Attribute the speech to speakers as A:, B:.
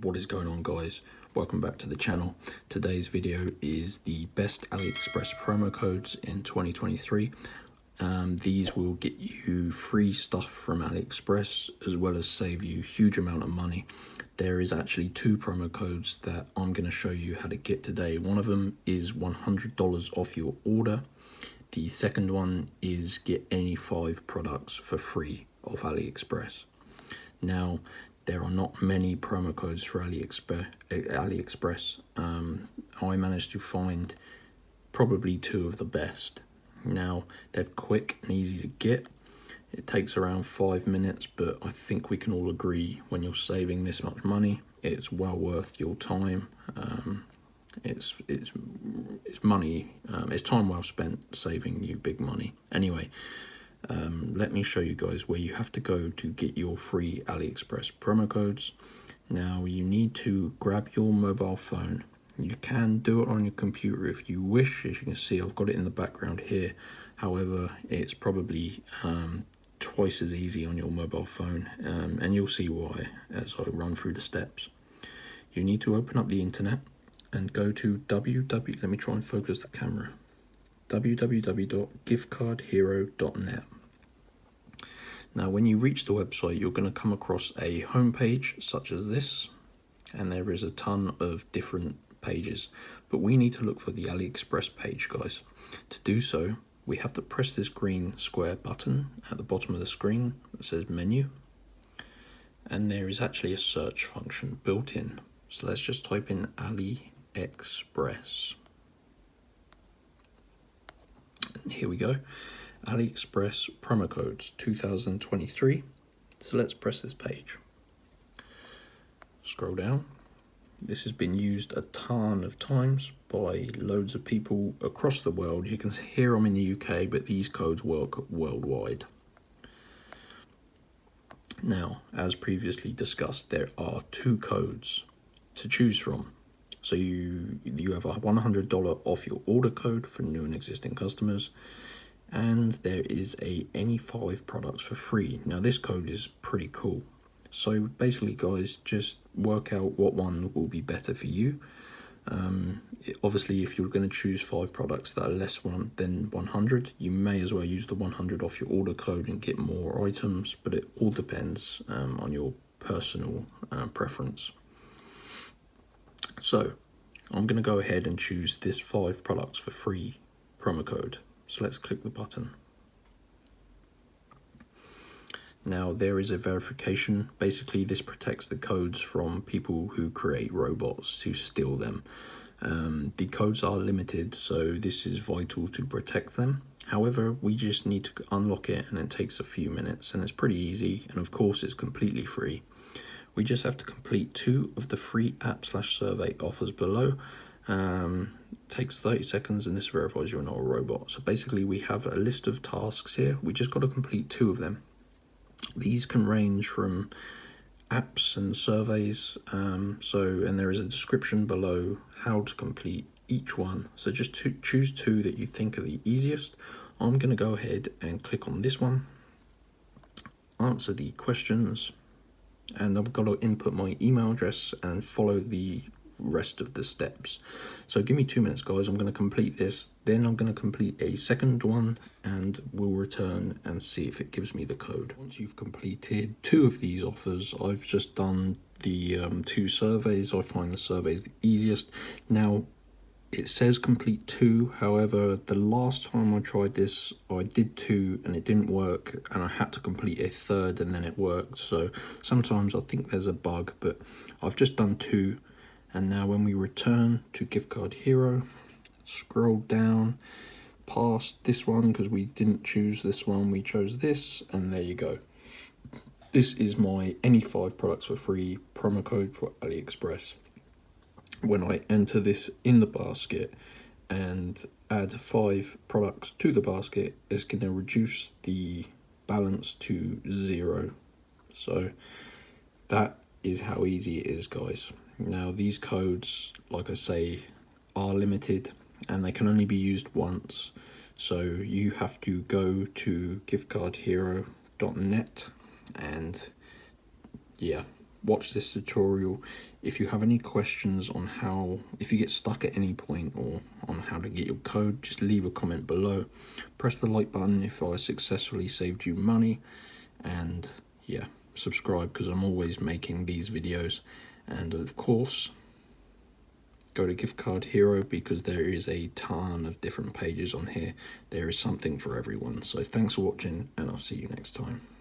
A: What is going on, guys? Welcome back to the channel. Today's video is the best AliExpress promo codes in 2023. These will get you free stuff from AliExpress as well as save you a huge amount of money. There is actually two promo codes that I'm going to show you how to get today. One of them is $100 off your order. The second one is get any 5 products for free off AliExpress. Now, there are not many promo codes for AliExpress. I managed to find probably 2 of the best. Now, they're quick and easy to get. It takes around 5 minutes, but I think we can all agree when you're saving this much money, it's well worth your time. It's money. It's time well spent saving you big money. Anyway. Let me show you guys where you have to go to get your free AliExpress promo codes. Now, you need to grab your mobile phone. You can do it on your computer if you wish. As you can see, I've got it in the background here. However, it's probably twice as easy on your mobile phone, and you'll see why as I run through the steps. You need to open up the internet and go to let me try and focus the camera. www.giftcardhero.net. Now, when you reach the website, you're going to come across a homepage such as this, and there is a ton of different pages, but we need to look for the AliExpress page, guys. To do so, we have to press this green square button at the bottom of the screen that says menu, and there is actually a search function built in. So let's just type in AliExpress. Here we go. AliExpress promo codes 2023. So let's press this page. Scroll down. This has been used a ton of times by loads of people across the world. You can hear I'm in the UK, but these codes work worldwide. Now, as previously discussed, there are 2 codes to choose from. So you have a $100 off your order code for new and existing customers, and there is a any 5 products for free. Now, this code is pretty cool. So basically, guys, just work out what one will be better for you. Obviously, if you're going to choose 5 products that are less than 100, you may as well use the 100 off your order code and get more items, but it all depends on your personal preference. So I'm going to go ahead and choose this 5 products for free promo code. So let's click the button. Now, there is a verification. Basically, this protects the codes from people who create robots to steal them. The codes are limited, so this is vital to protect them. However, we just need to unlock it, and it takes a few minutes, and it's pretty easy, and of course it's completely free. We just have to complete 2 of the free app/survey offers below. Takes 30 seconds, and this verifies you're not a robot. So basically, we have a list of tasks here. We just got to complete 2 of them. These can range from apps and surveys. And there is a description below how to complete each one. So just choose 2 that you think are the easiest. I'm going to go ahead and click on this one. Answer the questions. And I've got to input my email address and follow the rest of the steps. So give me 2 minutes, guys. I'm going to complete this, then I'm going to complete a second one, and we'll return and see if it gives me the code. Once you've completed 2 of these offers, I've just done the 2 surveys. I find the surveys the easiest. Now, it says complete 2, however, the last time I tried this, I did 2 and it didn't work, and I had to complete a 3rd and then it worked. So sometimes I think there's a bug, but I've just done 2. And now when we return to Gift Card Hero, scroll down past this one because we didn't choose this one, we chose this, and there you go. This is my any 5 products for free promo code for AliExpress. When I enter this in the basket and add 5 products to the basket, it's going to reduce the balance to 0. So that is how easy it is, guys. Now, these codes, like I say, are limited and they can only be used once. So you have to go to giftcardhero.net and yeah, watch this tutorial. If you have any questions on how, if you get stuck at any point or on how to get your code, just leave a comment below. Press the like button if I successfully saved you money, and yeah, subscribe because I'm always making these videos. And of course, go to Gift Card Hero because there is a ton of different pages on here. There is something for everyone. So thanks for watching, and I'll see you next time.